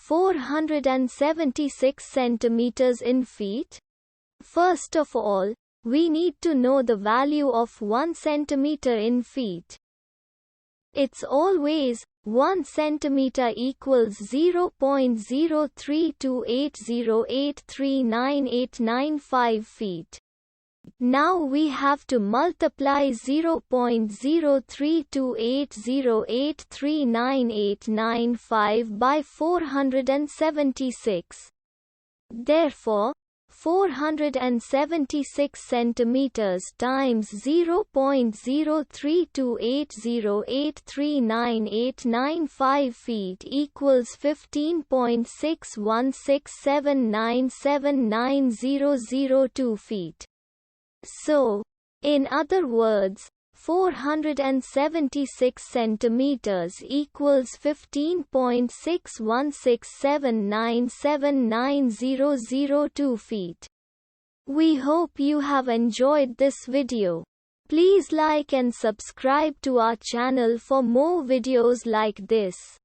476 centimeters in feet? First of all, we need to know the value of 1 centimeter in feet. It's always 1 centimeter equals 0.03280839895 feet. Now we have to multiply 0.03280839895 by 476. Therefore, 476 centimeters times 0.03280839895 feet equals 15.6167979002 feet. So, in other words, 476 centimeters equals 15.6167979002 feet. We hope you have enjoyed this video. Please like and subscribe to our channel for more videos like this.